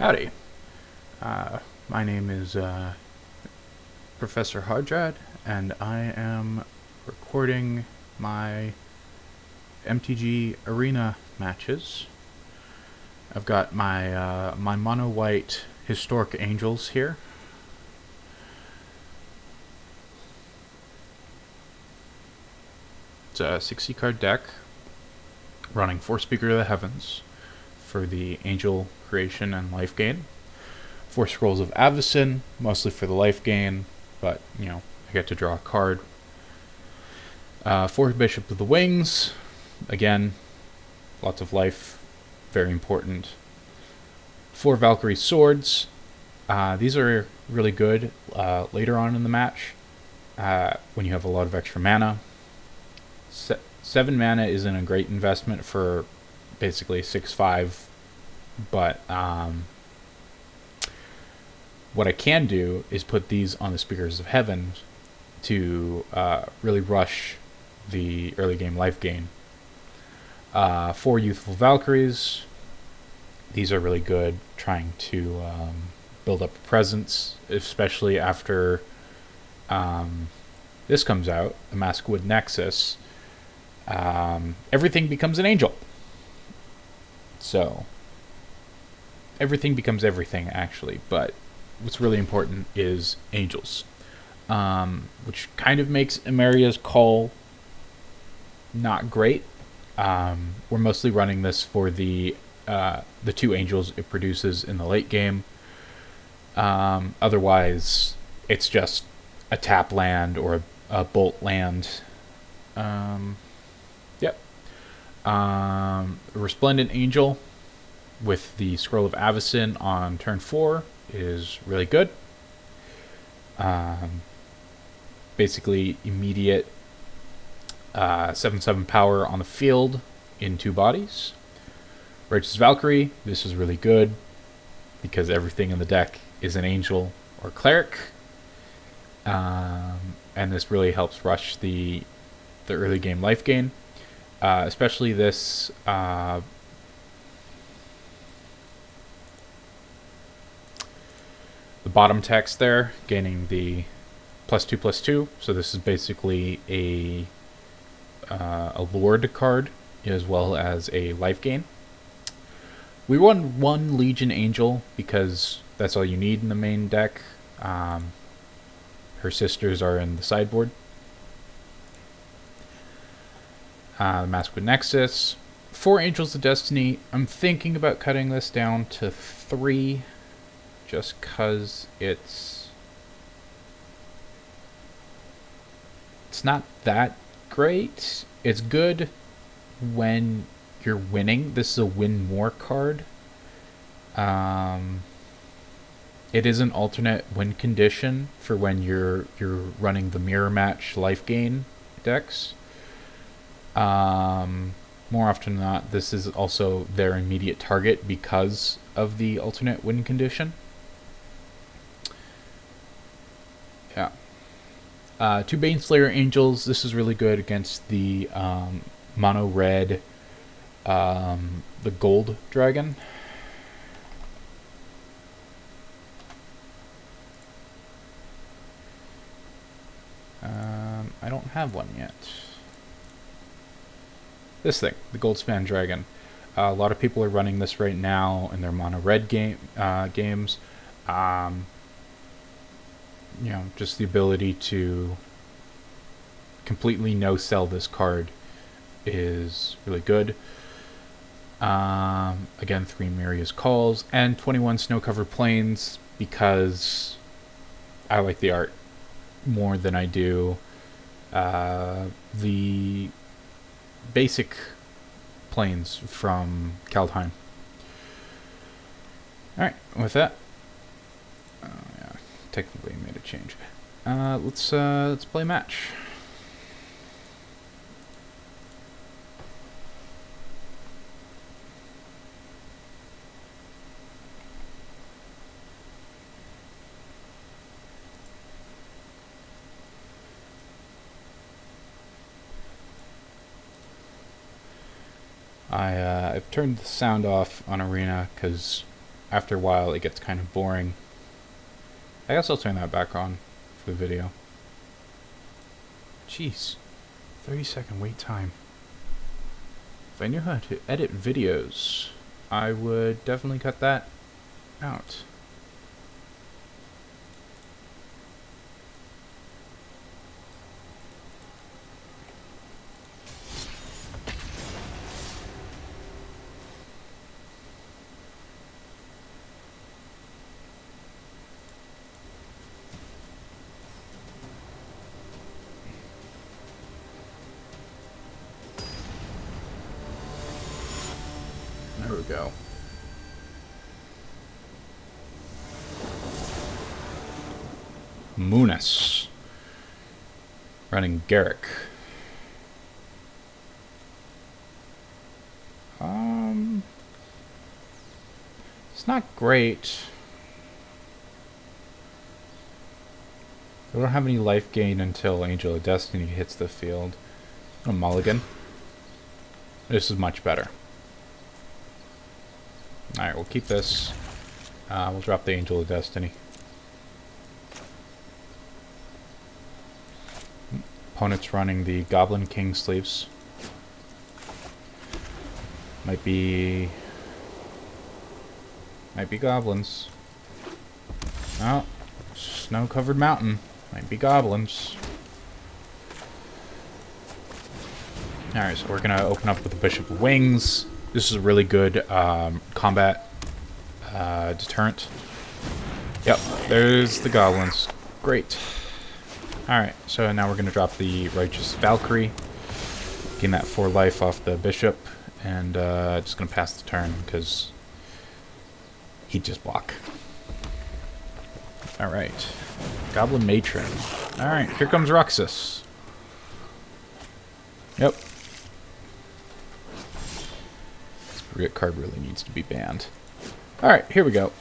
Howdy. My name is Professor Hardrad, and I am recording my MTG Arena matches. I've got my mono white Historic Angels here. It's a 60 card deck running 4 Speaker of the Heavens for the Angel creation and life gain. 4 Scrolls of Avacyn, mostly for the life gain, but, you know, I get to draw a card. 4 Bishop of the Wings, again, lots of life, very important. 4 Valkyrie Swords, these are really good later on in the match, when you have a lot of extra mana. 7 mana isn't a great investment for basically 6/5, but what I can do is put these on the Speakers of Heaven to really rush the early game life gain. 4 Youthful Valkyries. These are really good, trying to build up a presence, especially after this comes out, the Maskwood Nexus. Everything becomes an angel. So, everything becomes everything, actually, but what's really important is angels, which kind of makes Emeria's Call not great. We're mostly running this for the 2 angels it produces in the late game. Otherwise, it's just a tap land or a bolt land. Yep. Resplendent Angel with the Scroll of Avacyn on turn 4 is really good. Basically immediate 7/7 power on the field in 2 bodies. Righteous Valkyrie, this is really good because everything in the deck is an angel or cleric. And this really helps rush the early game life gain. Especially this the bottom text there, gaining the +2/+2. So this is basically a Lord card as well as a life gain. We run 1 Legion Angel because that's all you need in the main deck. Her sisters are in the sideboard. The Maskwood Nexus. 4 Angels of Destiny. I'm thinking about cutting this down to 3. Just because it's not that great. It's good when you're winning. This is a win more card. It is an alternate win condition for when you're running the mirror match life gain decks. More often than not, this is also their immediate target because of the alternate win condition. Yeah. 2 Baneslayer Angels. This is really good against the mono red, the gold dragon. I don't have one yet. This thing, the Goldspan Dragon. A lot of people are running this right now in their mono red games. You know, just the ability to completely no-sell this card is really good. Again, 3 Emeria's Calls and 21 Snow-Covered Plains because I like the art more than I do the basic planes from Kaldheim. Alright, with that, yeah, technically made a change. Let's play a match. I've turned the sound off on Arena because after a while it gets kind of boring. I guess I'll turn that back on for the video. Jeez, 30-second wait time. If I knew how to edit videos, I would definitely cut that out. There we go. Munis. Running Garrick. It's not great. I don't have any life gain until Angel of Destiny hits the field. A mulligan. This is much better. Alright, we'll keep this. We'll drop the Angel of Destiny. Opponent's running the Goblin King Sleeves. Might be goblins. Oh, snow-covered mountain. Might be goblins. Alright, so we're going to open up with the Bishop of Wings. This is a really good combat deterrent. Yep, there's the goblins. Great. Alright, so now we're going to drop the Righteous Valkyrie. Gain that 4 life off the Bishop. And just going to pass the turn because he'd just block. Alright. Goblin Matron. Alright, here comes Roxas. Yep. This card really needs to be banned. Alright, here we go.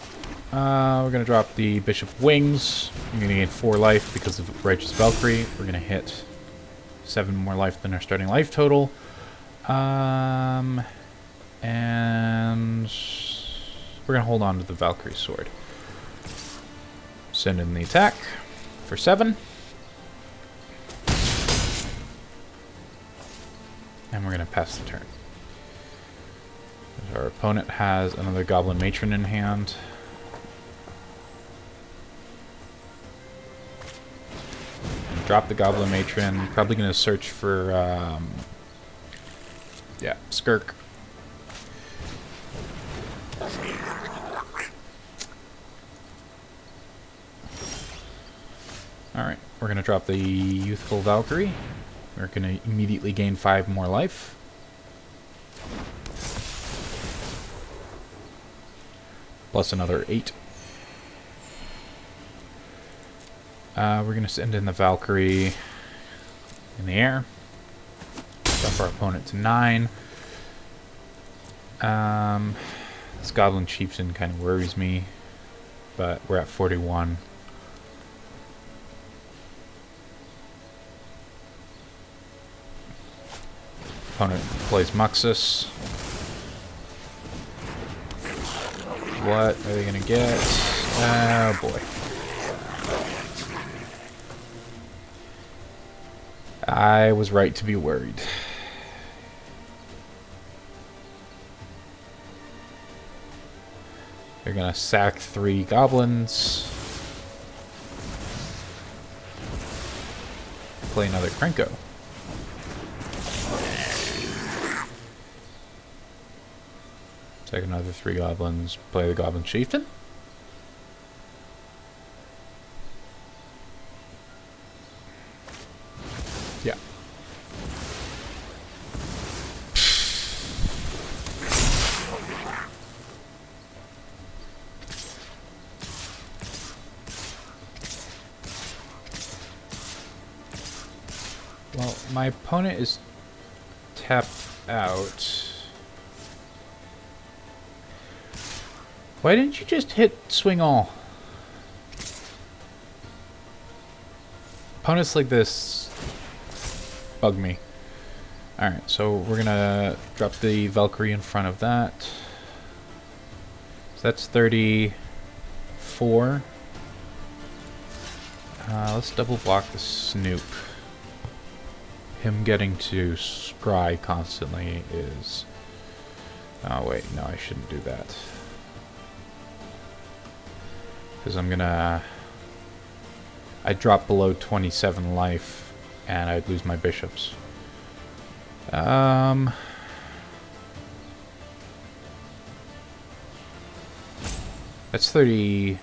We're going to drop the Bishop of Wings. We're going to gain 4 life because of Righteous Valkyrie. We're going to hit 7 more life than our starting life total. And we're going to hold on to the Valkyrie Sword. Send in the attack for 7. And we're going to pass the turn. Our opponent has another Goblin Matron in hand. Drop the Goblin Matron. Probably going to search for, yeah, Skirk. Alright, we're going to drop the Youthful Valkyrie. We're going to immediately gain 5 more life. Plus another 8. We're going to send in the Valkyrie in the air. Drop our opponent to 9. This Goblin Chieftain kind of worries me, but we're at 41. Opponent plays Muxus. What are they going to get? Oh boy. I was right to be worried. They're going to sack 3 goblins. Play another Krenko. Take another 3 goblins. Play the Goblin Chieftain. Yeah. Well, my opponent is tapped out. Why didn't you just hit swing all? Opponents like this bug me. Alright, so we're gonna drop the Valkyrie in front of that. So that's 34. Let's double block the Snoop. Him getting to scry constantly is... Oh wait, no, I shouldn't do that. Because I'm gonna... I'd drop below 27 life, and I'd lose my bishops. That's 37,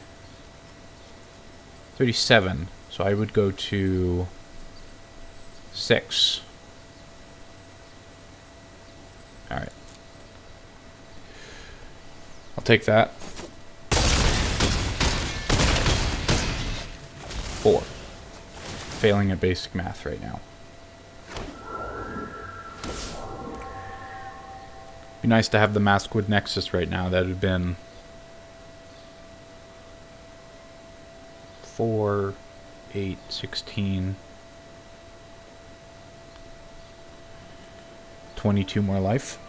so I would go to 6. Alright. I'll take that. 4. Failing at basic math right now. Be nice to have the Maskwood Nexus right now. That would have been 4, 8, 16, 22 more life.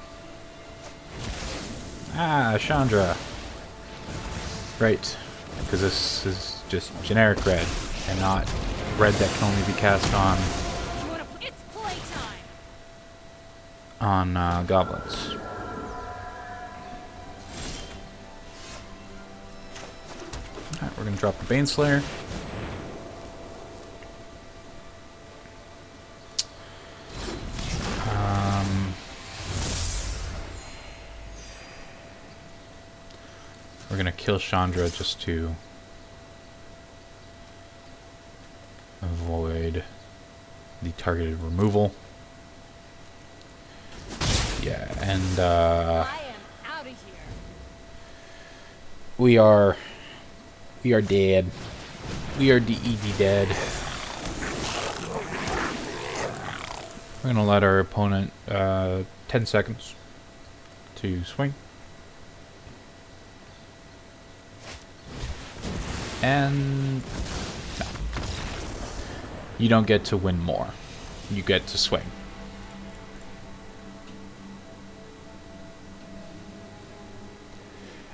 Ah, Chandra. Right, because this is just generic red and not red that can only be cast on goblins. Alright, we're gonna drop the Baneslayer. We're gonna kill Chandra just to avoid the targeted removal. Yeah, and I am out of here. we are dead. We are dead. We're gonna let our opponent 10 seconds to swing. And no. You don't get to win more. You get to swing.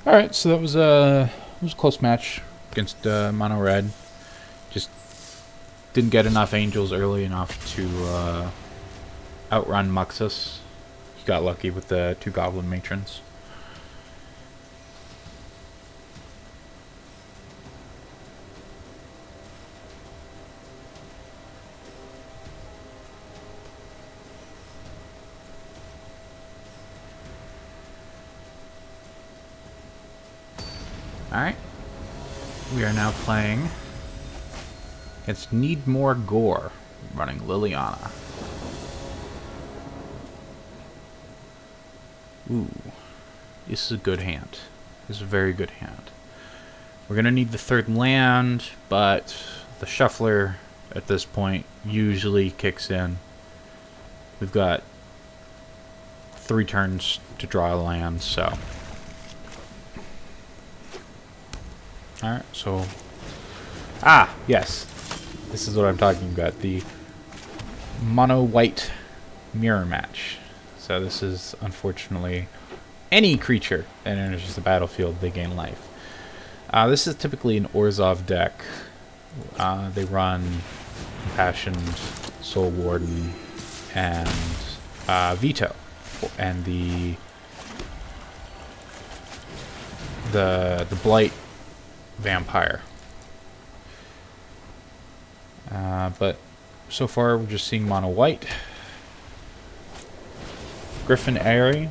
Alright, so that was a close match against Mono Red. Just didn't get enough angels early enough to outrun Muxus. He got lucky with the 2 goblin matrons. Alright. We are now playing against Need More Gore, running Liliana. Ooh. This is a good hand. This is a very good hand. We're gonna need the 3rd land, but the Shuffler at this point usually kicks in. We've got 3 turns to draw a land, so... Alright, so... Ah, yes. This is what I'm talking about. The mono-white mirror match. So this is, unfortunately, any creature that enters the battlefield, they gain life. This is typically an Orzhov deck. They run Impassioned, Soul Warden, and Veto. And the Blight Vampire. But so far we're just seeing mono white. Griffin Airy.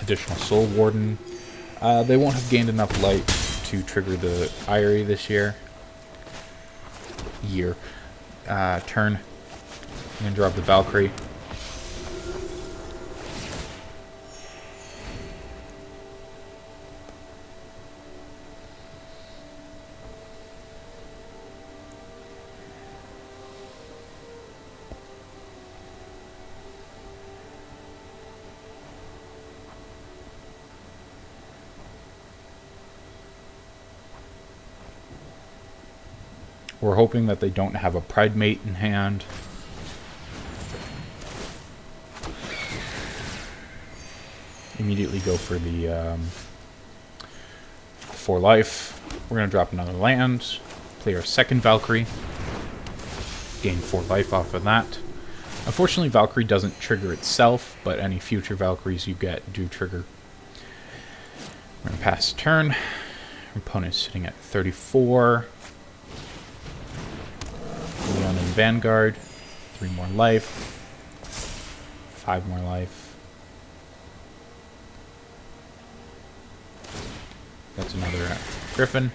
Additional Soul Warden. They won't have gained enough light to trigger the Airy this year. Turn. I'm gonna drop the Valkyrie. We're hoping that they don't have a Pride Mate in hand. immediately go for the 4 life. We're going to drop another land, play our second Valkyrie, gain 4 life off of that. Unfortunately, Valkyrie doesn't trigger itself, but any future Valkyries you get do trigger. We're going to pass turn. Our opponent's sitting at 34. Leon in Vanguard. 3 more life. 5 more life. That's another Griffin.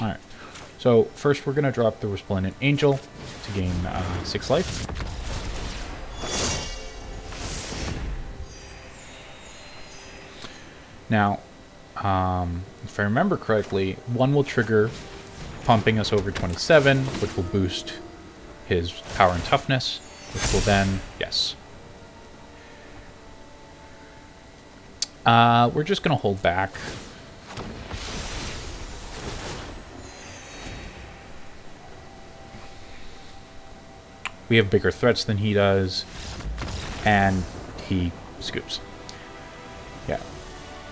Alright. So, first we're going to drop the Resplendent Angel to gain 6 life. Now, if I remember correctly, 1 will trigger pumping us over 27, which will boost his power and toughness, which will then, yes. We're just going to hold back. We have bigger threats than he does, and he scoops. Yeah.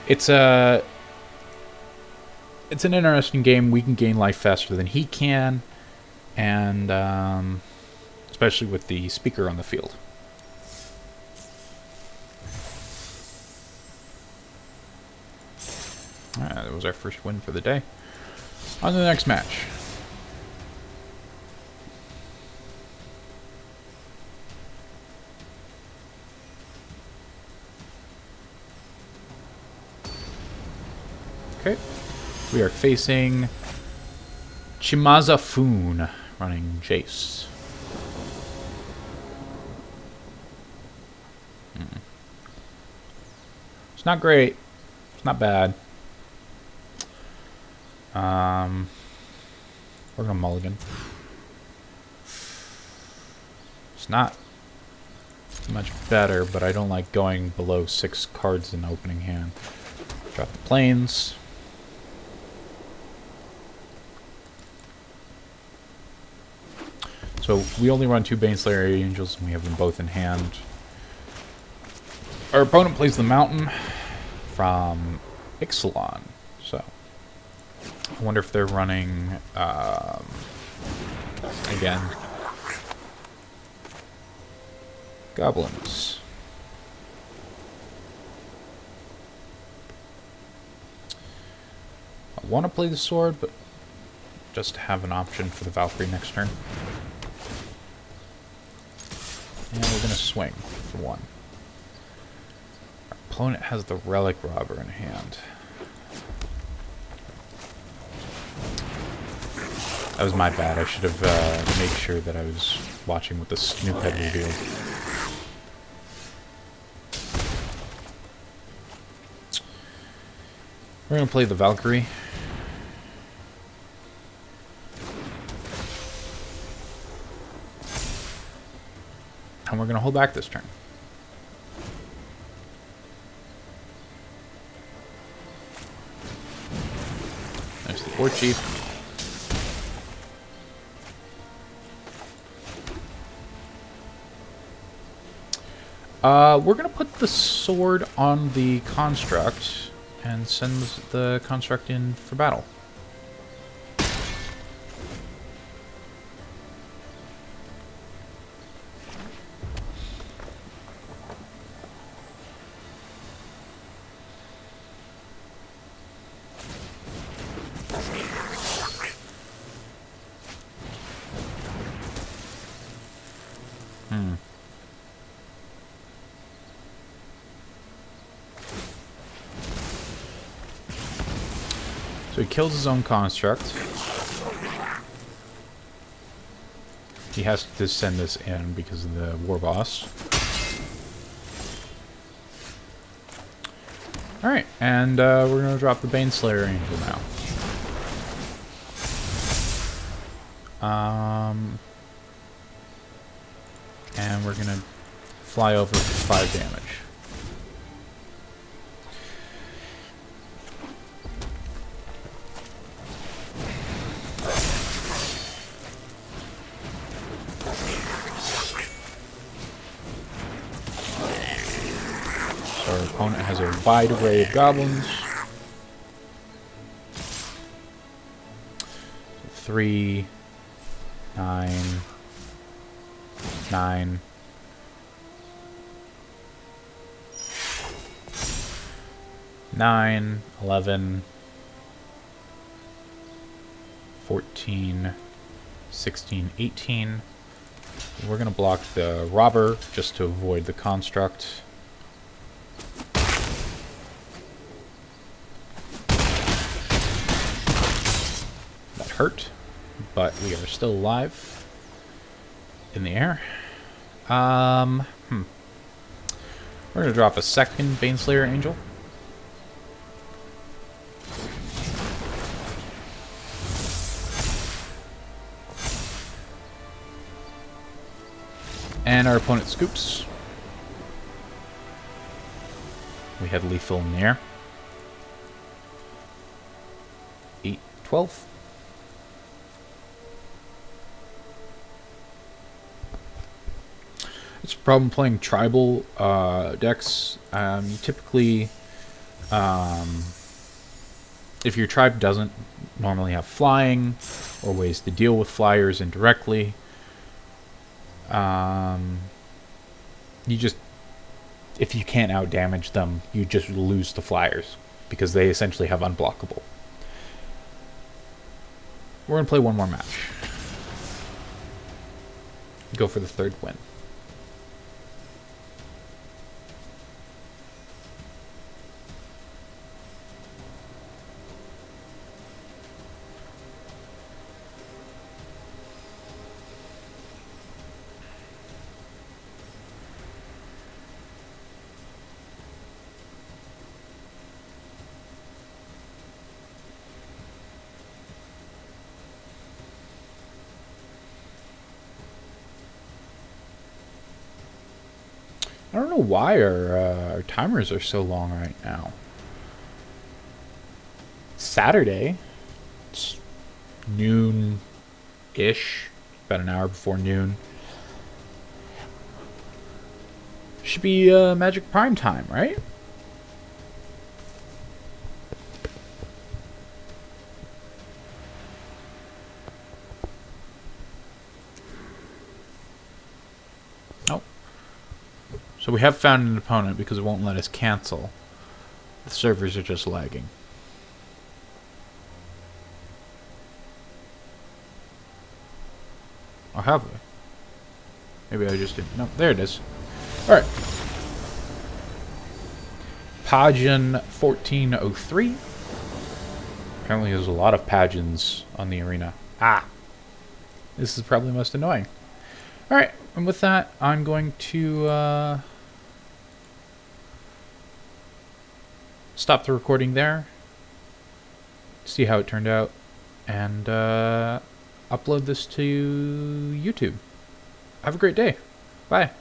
It's an interesting game. We can gain life faster than he can, and especially with the speaker on the field. Alright, that was our first win for the day. On to the next match. Okay. We are facing Chimaza Foon, running Jace. It's not great. It's not bad. We're gonna mulligan. It's not much better, but I don't like going below 6 cards in opening hand. Drop the planes. So we only run 2 Baneslayer Angels, and we have them both in hand. Our opponent plays the Mountain from Ixalan. So I wonder if they're running again goblins. I want to play the sword, but just to have an option for the Valkyrie next turn. And we're going to swing for 1. Our opponent has the Relic Robber in hand. That was my bad. I should have made sure that I was watching what the Snoop had revealed. We're going to play the Valkyrie. And we're going to hold back this turn. There's the War Chief. We're going to put the sword on the construct and send the construct in for battle. So he kills his own construct. He has to send this in because of the war boss. Alright, and we're going to drop the Baneslayer Angel now. And we're going to fly over for 5 damage. opponent has a wide array of goblins. 3, 9, 9. 9, 11, 14, 16, 18. We're going to block the robber just to avoid the construct. That hurt, but we are still alive in the air. We're going to drop a second Baneslayer Angel. And our opponent scoops. We had lethal in the air. 8, 12. It's a problem playing tribal decks. You typically, if your tribe doesn't normally have flying or ways to deal with flyers indirectly, you just, if you can't outdamage them, you just lose the flyers because they essentially have unblockable. We're going to play one more match. Go for the third win. I don't know why our timers are so long right now. Saturday. It's noon-ish. About an hour before noon. Should be Magic Prime time, right? So we have found an opponent because it won't let us cancel. The servers are just lagging. Or have we? Maybe I just didn't. No, there it is. Alright. Pagan 1403. Apparently there's a lot of Pagans on the arena. Ah! This is probably most annoying. Alright, and with that, I'm going to stop the recording there, see how it turned out, and upload this to YouTube. Have a great day. Bye.